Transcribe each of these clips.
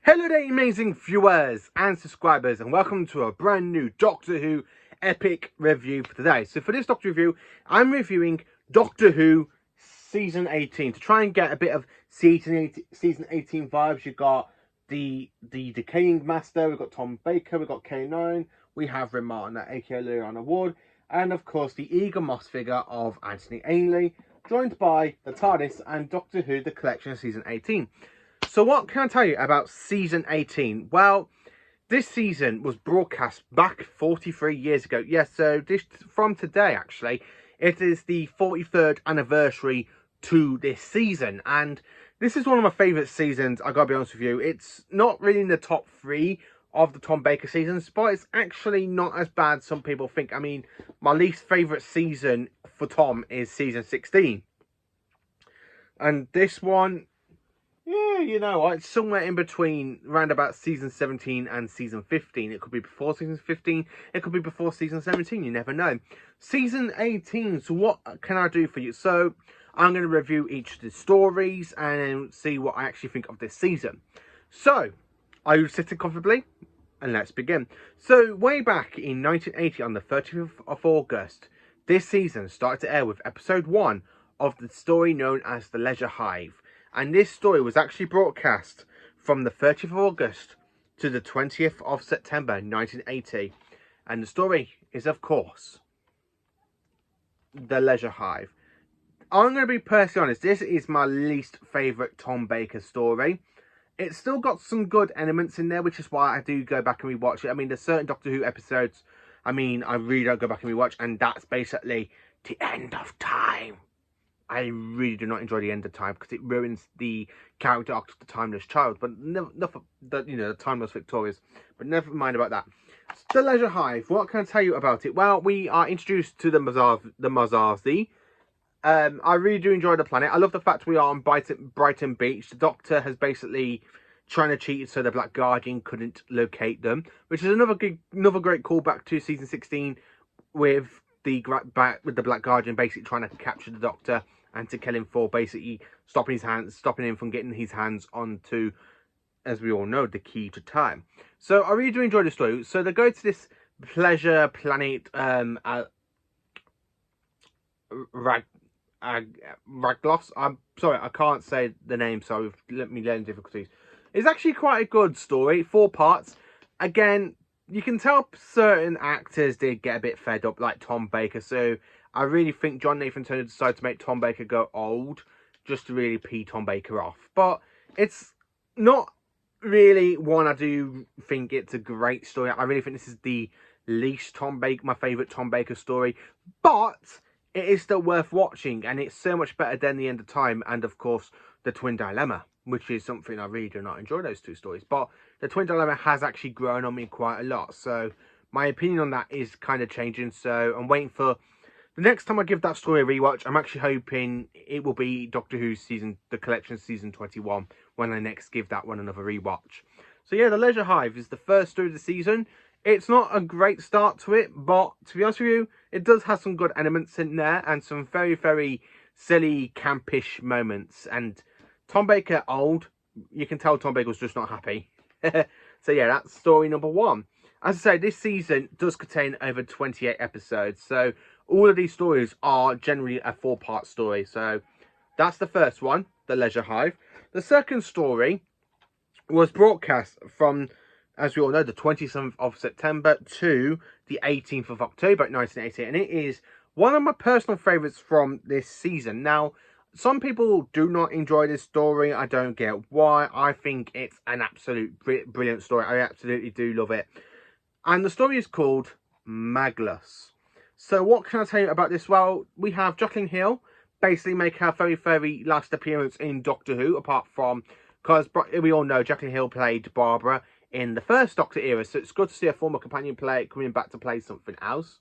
Hello there, amazing viewers and subscribers, and welcome to a brand new Doctor Who epic review for today. So for this Doctor review, I'm reviewing Doctor Who Season 18 to try and get a bit of Season 18 vibes. You've got the Decaying Master, we've got Tom Baker, we've got K9, we have Romana, aka Leon Ward, and of course the eager moss figure of Anthony Ainley, joined by the TARDIS and Doctor Who The Collection of Season 18. So what can I tell you about Season 18? Well, this season was broadcast back 43 years ago. Yes, so this from today, actually. It is the 43rd anniversary to this season. And this is one of my favourite seasons, I gotta be honest with you. It's not really in the top 3 of the Tom Baker seasons, but it's actually not as bad as some people think. I mean, my least favourite season for Tom is Season 16. And this one, yeah, you know, it's somewhere in between, around about Season 17 and Season 15. It could be before Season 15, it could be before Season 17, you never know. Season 18, so what can I do for you? So, I'm going to review each of the stories and see what I actually think of this season. So, are you sitting comfortably? And let's begin. So, way back in 1980, on the 30th of August, this season started to air with episode 1 of the story known as The Leisure Hive. And this story was actually broadcast from the 30th of August to the 20th of September 1980. And the story is, of course, The Leisure Hive. I'm going to be personally honest, this is my least favourite Tom Baker story. It's still got some good elements in there, which is why I do go back and rewatch it. I mean, there's certain Doctor Who episodes, I really don't go back and rewatch, and that's basically the end of time. I really do not enjoy the end of time because it ruins the character arc of the timeless child. But the timeless Victorious. But never mind about that. The Leisure Hive. What can I tell you about it? Well, we are introduced to the Mazarzi. I really do enjoy the planet. I love the fact we are on Brighton Beach. The Doctor has basically trying to cheat so the Black Guardian couldn't locate them, which is another great callback to Season 16 with the Black Guardian basically trying to capture the Doctor and to kill him for basically stopping him from getting his hands onto, as we all know, the key to time. So I really do enjoy the story. So they go to this pleasure planet, Maglus. I'm sorry, I can't say the name, so let me learn difficulties. It's actually quite a good story, 4 parts. Again, you can tell certain actors did get a bit fed up, like Tom Baker. So I really think John Nathan Turner decided to make Tom Baker go old just to really pee Tom Baker off. But it's not really one I do think it's a great story. I really think this is the least my favourite Tom Baker story. But it is still worth watching, and it's so much better than The End of Time and, of course, The Twin Dilemma, which is something I really do not enjoy, those 2 stories. But The Twin Dilemma has actually grown on me quite a lot. So my opinion on that is kind of changing. So I'm waiting for the next time I give that story a rewatch. I'm actually hoping it will be Doctor Who The Collection Season 21 when I next give that one another rewatch. So yeah, The Leisure Hive is the first story of the season. It's not a great start to it, but to be honest with you, it does have some good elements in there and some very, very silly, campish moments. And Tom Baker old, you can tell Tom Baker was just not happy. So yeah, that's story number 1. As I say, this season does contain over 28 episodes. So all of these stories are generally a 4-part story. So that's the first one, The Leisure Hive. The second story was broadcast from, as we all know, the 27th of September to the 18th of October 1980. And it is one of my personal favourites from this season. Now, some people do not enjoy this story. I don't get why. I think it's an absolute brilliant story. I absolutely do love it. And the story is called Maglus. So what can I tell you about this? Well, we have Jacqueline Hill basically make her very, very last appearance in Doctor Who, apart from, because we all know Jacqueline Hill played Barbara in the first Doctor era. So it's good to see a former companion coming back to play something else.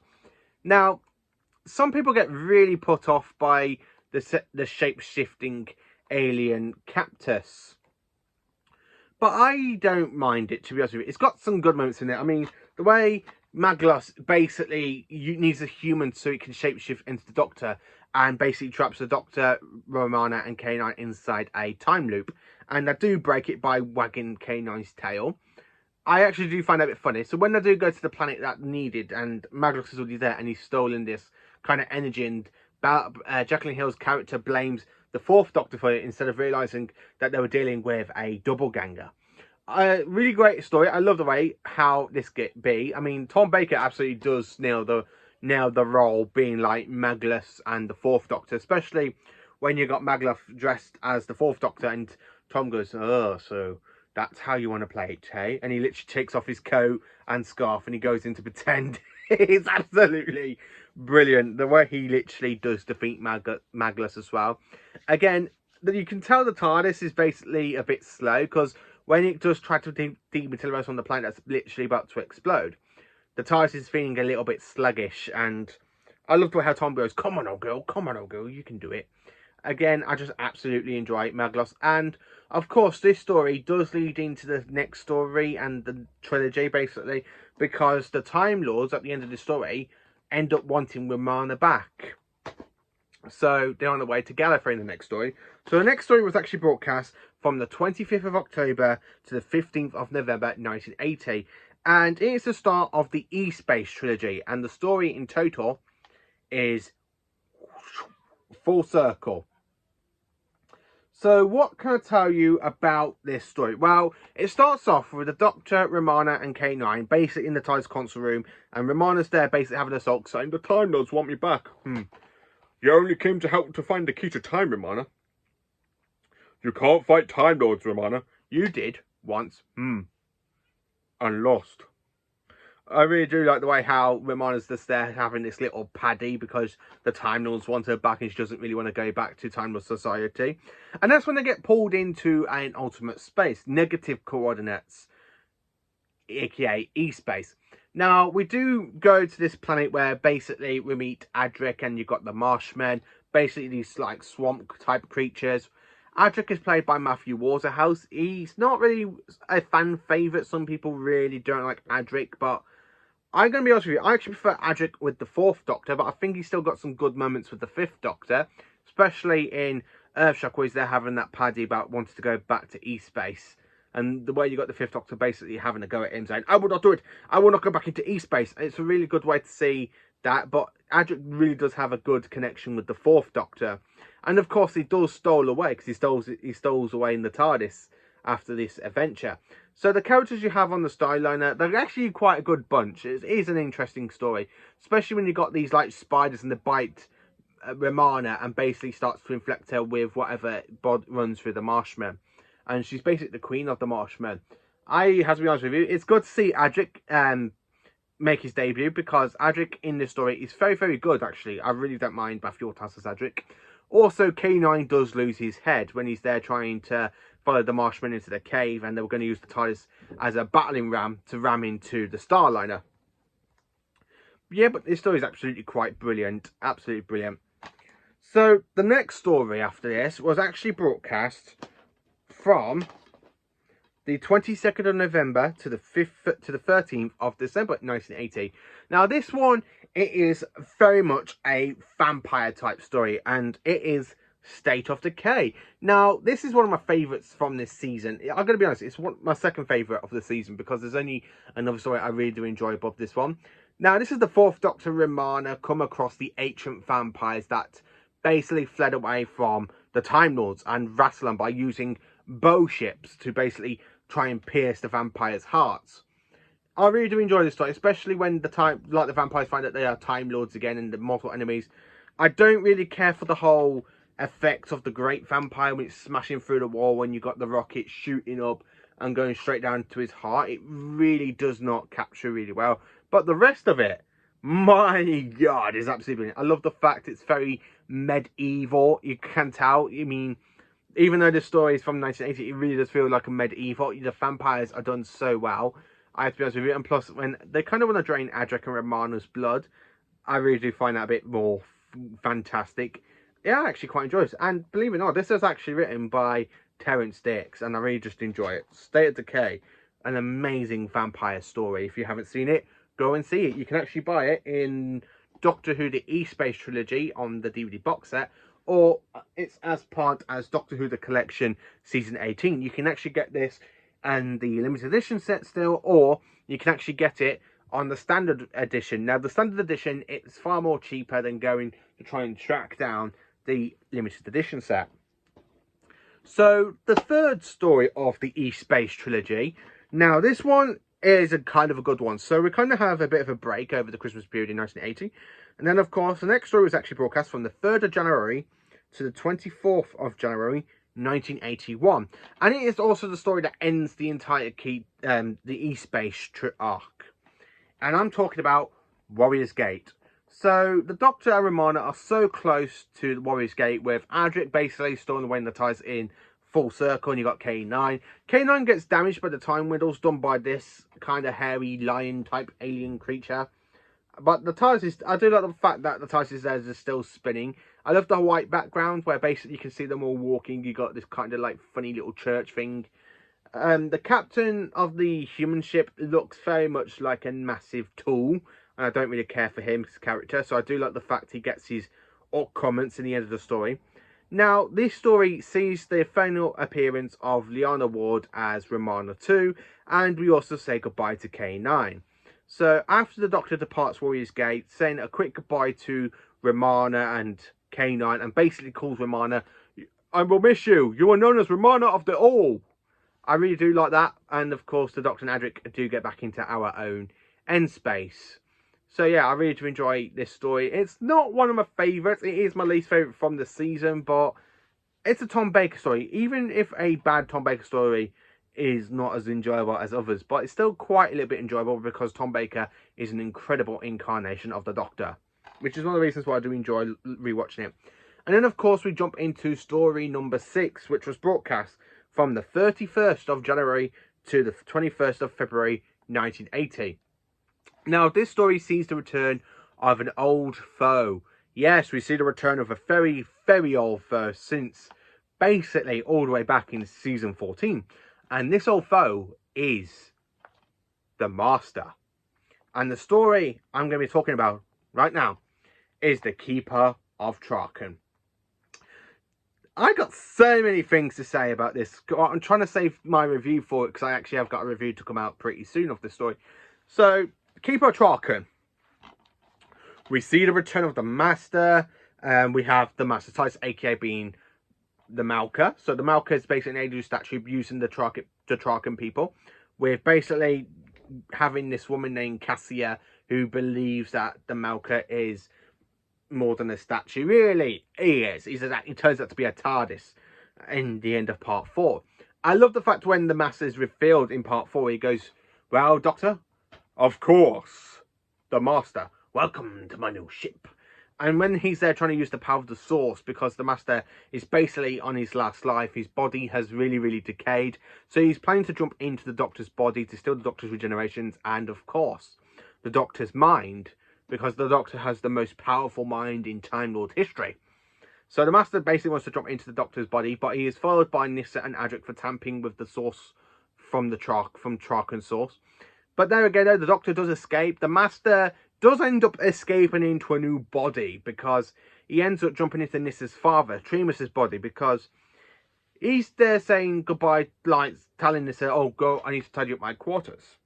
Now, some people get really put off by the shape-shifting alien cactus, but I don't mind it, to be honest with you. It's got some good moments in it. I mean, the way Maglus basically needs a human so it can shapeshift into the Doctor and basically traps the Doctor, Romana and K9 inside a time loop. and they do break it by wagging K9's tail. I actually do find that a bit funny. So when they do go to the planet that needed, and Maglus is already there, and he's stolen this kind of energy, and Jacqueline Hill's character blames the Fourth Doctor for it instead of realising that they were dealing with a doppelganger. Really great story. I love the way how this get be. I mean, Tom Baker absolutely does nail the role being like Maglus and the Fourth Doctor, especially when you got Maglus dressed as the Fourth Doctor, and Tom goes, "Oh, so that's how you want to play it, hey?" And he literally takes off his coat and scarf and he goes in to pretend. It's absolutely brilliant the way he literally does defeat Maglus as well. Again, you can tell the TARDIS is basically a bit slow, because when it does try to dematerialize on the planet that's literally about to explode, the TARDIS is feeling a little bit sluggish. And I love the way how Tom goes, "Come on, old girl, come on, old girl, you can do it." Again, I just absolutely enjoy Maglus. And of course, this story does lead into the next story and the trilogy, basically, because the Time Lords at the end of the story end up wanting Romana back. So they're on the way to Gallifrey in the next story. So the next story was actually broadcast from the 25th of October to the 15th of November 1980. And it is the start of the Espace trilogy. And the story in total is full circle. So what can I tell you about this story? Well, it starts off with the Doctor, Romana and K9 basically in the TARDIS console room, and Romana's there basically having a sulk saying, "The Time Lords want me back." "You only came to help to find the key to time, Romana." "You can't fight Time Lords, Romana." "You did once." And lost." I really do like the way how Romana's just there having this little paddy because the Time Lords want her back and she doesn't really want to go back to Time Lord Society. And that's when they get pulled into an alternate space, negative coordinates, aka Espace. Now, we do go to this planet where basically we meet Adric, and you've got the Marshmen, basically these like swamp type creatures. Adric is played by Matthew Waterhouse. He's not really a fan favourite. Some people really don't like Adric, but I'm going to be honest with you, I actually prefer Adric with the Fourth Doctor, but I think he's still got some good moments with the Fifth Doctor, especially in Earthshock, where he's there having that paddy about wanting to go back to Espace. And the way you got the Fifth Doctor basically having a go at him, saying, "I will not do it, I will not go back into Espace." It's a really good way to see that, but Adric really does have a good connection with the Fourth Doctor. And of course, he does stole away, because he stoles away in the TARDIS after this adventure. So the characters you have on the Skyliner, they're actually quite a good bunch. It is an interesting story, especially when you got these like spiders and they bite Romana and basically starts to inflect her with whatever runs through the Marshmen. And she's basically the queen of the Marshmen. I have to be honest with you, it's good to see Adric make his debut, because Adric in this story is very, very good, actually. I really don't mind Matthew Waterhouse as Adric. Also, K9 does lose his head when he's there trying to follow the Marshmen into the cave, and they were going to use the TARDIS as a battling ram to ram into the Starliner. Yeah, but this story is absolutely quite brilliant. Absolutely brilliant. So, the next story after this was actually broadcast from the 22nd of November to the 13th of December 1980. Now, this one, it is very much a vampire type story, and it is State of Decay. Now, this is one of my favourites from this season. I'm going to be honest, it's my second favourite of the season, because there's only another story I really do enjoy above this one. Now, this is the Fourth Doctor Romana come across the ancient vampires that basically fled away from the Time Lords and wrestle them by using bow ships to basically try and pierce the vampires' hearts. I really do enjoy this story, especially when the vampires find that they are Time Lords again and the mortal enemies. I don't really care for the whole effect of the Great Vampire when it's smashing through the wall, when you got the rocket shooting up and going straight down to his heart. It really does not capture really well. But the rest of it, my God, is absolutely brilliant. I love the fact it's very medieval. You can tell. I mean, even though the story is from 1980, it really does feel like a medieval. The vampires are done so well, I have to be honest with you. And plus, when they kind of want to drain Adric and Romana's blood, I really do find that a bit more fantastic. Yeah, I actually quite enjoy this. And believe it or not, this is actually written by Terrence Dicks, and I really just enjoy it. State of Decay, an amazing vampire story. If you haven't seen it, go and see it. You can actually buy it in Doctor Who, the Espace trilogy on the DVD box set, or it's as part as Doctor Who The Collection Season 18. You can actually get this and the limited edition set still, or you can actually get it on the standard edition. Now, the standard edition, it's far more cheaper than going to try and track down the limited edition set. So, the third story of the Espace trilogy. Now, this one is a kind of a good one. So, we kind of have a bit of a break over the Christmas period in 1980. And then, of course, the next story was actually broadcast from the 3rd of January to the 24th of January, 1981. And it is also the story that ends the entire the Espace arc. And I'm talking about Warrior's Gate. So, the Doctor and Romana are so close to the Warrior's Gate, with Adric basically storing away in the ties in full circle, and you got K9. K9 gets damaged by the time windows done by this kind of hairy lion-type alien creature. But the TARDIS, I do like the fact that the TARDIS is still spinning. I love the white background, where basically you can see them all walking. You got this kind of like funny little church thing. The captain of the human ship looks very much like a massive tool. And I don't really care for him, his character. So I do like the fact he gets his comments in the end of the story. Now, this story sees the final appearance of Lyanna Ward as Romana 2. And we also say goodbye to K9. So after the Doctor departs Warrior's Gate, saying a quick goodbye to Romana and K9. And basically calls Romana, "I will miss you. You are known as Romana of the All." I really do like that. And of course, the Doctor and Adric do get back into our own end space. So yeah, I really do enjoy this story. It's not one of my favourites. It is my least favourite from the season, but it's a Tom Baker story. Even if a bad Tom Baker story is not as enjoyable as others, but it's still quite a little bit enjoyable because Tom Baker is an incredible incarnation of the Doctor, which is one of the reasons why I do enjoy rewatching it. And then, of course, we jump into story number 6, which was broadcast from the 31st of January to the 21st of February 1980. Now, this story sees the return of an old foe. Yes, we see the return of a very, very old foe since basically all the way back in season 14. And this old foe is the Master. And the story I'm going to be talking about right now is the Keeper of Traken. I got so many things to say about this. I'm trying to save my review for it because I actually have got a review to come out pretty soon of this story. So, Keeper of Traken. We see the return of the Master. We have the Master Titus, aka being the Malka. So the Malka is basically an alien statue using the Traken people. With basically having this woman named Cassia who believes that the Malka is more than a statue. Really, he is. He turns out to be a TARDIS in the end of part 4. I love the fact when the Master is revealed in part 4, he goes, "Well, Doctor, of course, the Master. Welcome to my new ship." And when he's there trying to use the power of the Source, because the Master is basically on his last life, his body has really, really decayed. So he's planning to jump into the Doctor's body to steal the Doctor's regenerations and, of course, the Doctor's mind, because the Doctor has the most powerful mind in Time Lord history. So the Master basically wants to jump into the Doctor's body, but he is followed by Nyssa and Adric for tampering with the Source from Traken Source. But there again, though, the Doctor does escape. The Master does end up escaping into a new body because he ends up jumping into Nyssa's father, Tremus's body, because he's there saying goodbye, like telling Nyssa, "Oh, go, I need to tidy up my quarters."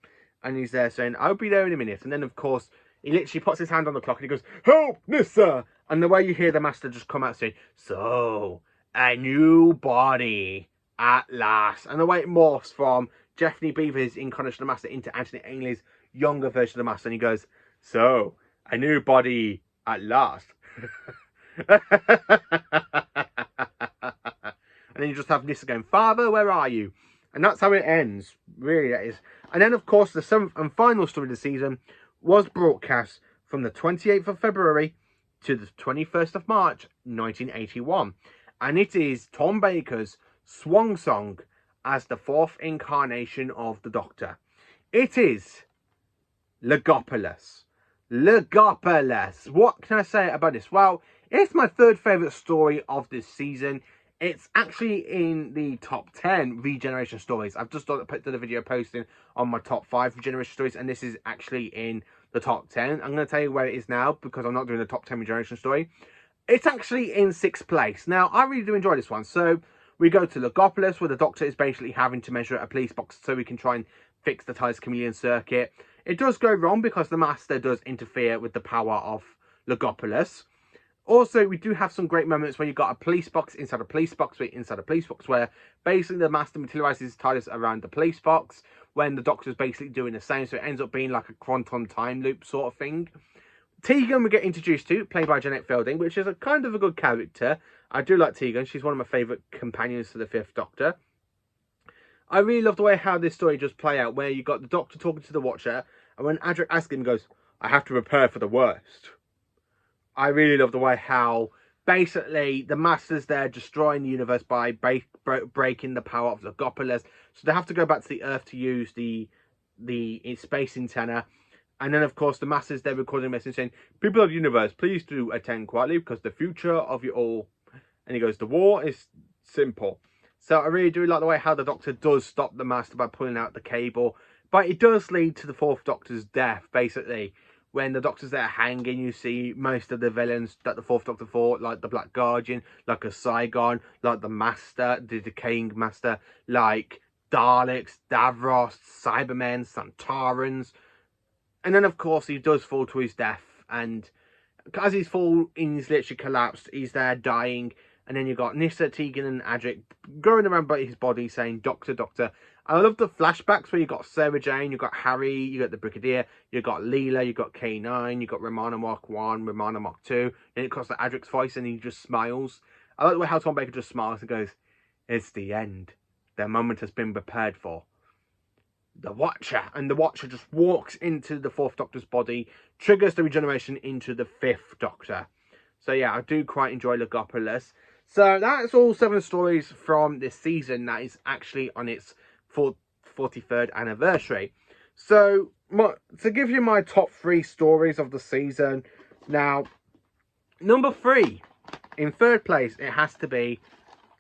And he's there saying, "I'll be there in a minute." And then, of course, he literally puts his hand on the clock and he goes, "Help, Nyssa!" And the way you hear the Master just come out saying, "So, a new body at last." And the way it morphs from Jeffney Beaver's incarnation of the Master into Anthony Ainley's younger version of the Master, and he goes, "So, a new body at last." And then you just have Nyssa going, "Father, where are you?" And that's how it ends. Really, that is. And then, of course, the 7th and final story of the season was broadcast from the 28th of February to the 21st of March, 1981. And it is Tom Baker's swan song as the 4th incarnation of the Doctor. It is Logopolis. Logopolis. What can I say about this? Well, it's my 3rd favourite story of this season. It's actually in the top 10 regeneration stories. I've just done a video posting on my top 5 regeneration stories, and this is actually in the top 10. I'm going to tell you where it is now because I'm not doing the top 10 regeneration story. It's actually in 6th place. Now, I really do enjoy this one. So, we go to Logopolis, where the Doctor is basically having to measure a police box so we can try and fix the TIE's chameleon circuit. It does go wrong because the Master does interfere with the power of Logopolis. Also, we do have some great moments where you've got a police box inside a police box inside a police box, where basically the Master materializes his TIEs around the police box when the Doctor's basically doing the same. So it ends up being like a quantum time loop sort of thing. Tegan we get introduced to, played by Jeanette Fielding, which is a kind of a good character. I do like Tegan. She's one of my favourite companions to the 5th Doctor. I really love the way how this story does play out, where you got the Doctor talking to the Watcher, and when Adric asks him, he goes, "I have to prepare for the worst." I really love the way how basically the Master's there destroying the universe by breaking the power of Logopolis. So they have to go back to the Earth to use the space antenna. And then, of course, the Master's there recording a message saying, "People of the universe, please do attend quietly because the future of you all..." And he goes, "The war is simple." So I really do like the way how the Doctor does stop the Master by pulling out the cable. But it does lead to the 4th Doctor's death, basically. When the Doctor's there hanging, you see most of the villains that the 4th Doctor fought, like the Black Guardian, like a Saigon, like the Master, the Decaying Master, like Daleks, Davros, Cybermen, Santarans. And then, of course, he does fall to his death. And as he's he's literally collapsed. He's there dying. And then you've got Nyssa, Tegan, and Adric going around by his body saying, "Doctor, Doctor." I love the flashbacks where you've got Sarah Jane, you've got Harry, you've got the Brigadier, you've got Leela, you've got K9, you've got Romana Mark 1, Romana Mark 2. And it cuts to Adric's voice and he just smiles. I like the way how Tom Baker just smiles and goes, "It's the end. The moment has been prepared for." The Watcher, and the Watcher just walks into the 4th Doctor's body, triggers the regeneration into the 5th Doctor. So yeah, I do quite enjoy Logopolis. So that's all 7 stories from this season that is actually on its 43rd anniversary. So to give you my top 3 stories of the season, now number 3, in 3rd place, it has to be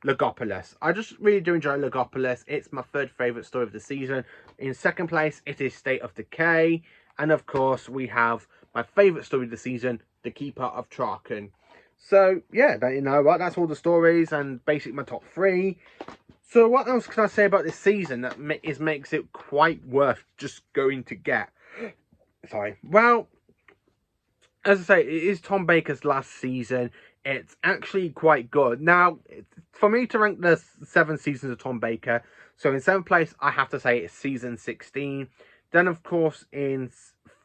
Logopolis. I just really do enjoy Logopolis. It's my 3rd favourite story of the season. In 2nd place, it is State of Decay. And of course, we have my favourite story of the season, The Keeper of Traken. So, yeah, you know what? That's all the stories and basically my top 3. So, what else can I say about this season that makes it quite worth just going to get? Sorry. Well, as I say, it is Tom Baker's last season. It's actually quite good. Now, for me to rank the 7 seasons of Tom Baker, so in 7th place, I have to say it's season 16. Then, of course, in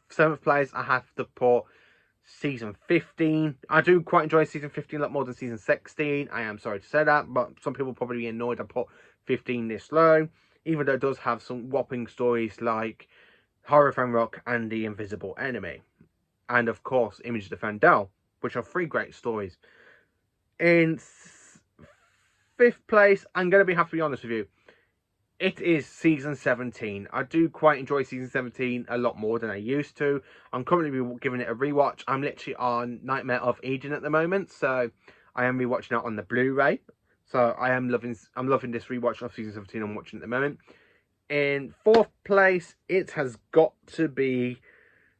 7th place, I have to put season 15. I do quite enjoy season 15 a lot more than season 16. I am sorry to say that, but some people will probably be annoyed I put 15 this low, even though it does have some whopping stories like Horror Fan Rock and The Invisible Enemy. And, of course, Image of Fandel, which are 3 great stories. In 5th place, I'm going to have to be honest with you, it is season 17. I do quite enjoy season 17 a lot more than I used to. I'm currently giving it a rewatch. I'm literally on Nightmare of Eden at the moment, so I am rewatching it on the Blu-ray. So I'm loving this rewatch of season 17 I'm watching at the moment. In 4th place, it has got to be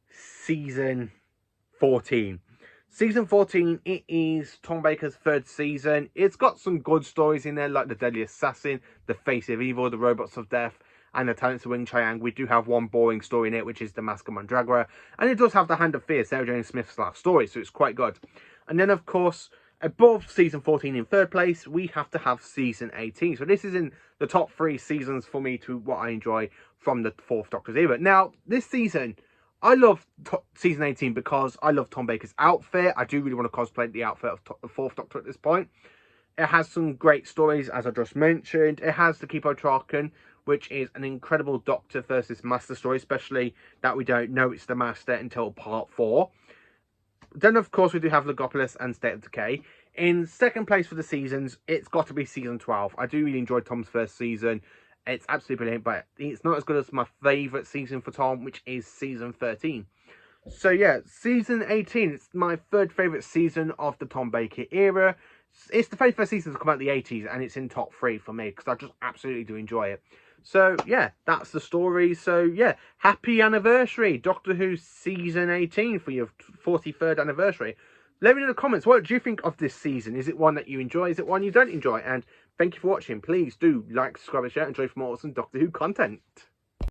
season 14. Season 14, it is Tom Baker's 3rd season. It's got some good stories in there, like The Deadly Assassin, The Face of Evil, The Robots of Death, and The Talents of Wing Chiang. We do have one boring story in it, which is The Mask of Mandragora. And it does have The Hand of Fear, Sarah Jane Smith's last story, so it's quite good. And then, of course, above season 14 in 3rd place, we have to have season 18. So this is in the top 3 seasons for me to what I enjoy from the 4th Doctor's era. Now, this season, I love season 18 because I love Tom Baker's outfit. I do really want to cosplay the outfit of the 4th Doctor at this point. It has some great stories, as I just mentioned. It has the Keeper of Traken, which is an incredible Doctor versus Master story, especially that we don't know it's the Master until part 4. Then, of course, we do have Logopolis and State of Decay. In 2nd place for the seasons, it's got to be season 12. I do really enjoy Tom's 1st season. It's absolutely brilliant, but it's not as good as my favourite season for Tom, which is season 13. So yeah, season 18, it's my 3rd favourite season of the Tom Baker era. It's the very first season to come out in the 80s, and it's in top 3 for me, because I just absolutely do enjoy it. So yeah, that's the story. So yeah, happy anniversary, Doctor Who season 18 for your 43rd anniversary. Let me know in the comments, what do you think of this season? Is it one that you enjoy? Is it one you don't enjoy? And thank you for watching. Please do like, subscribe, and share, and enjoy for more awesome Doctor Who content.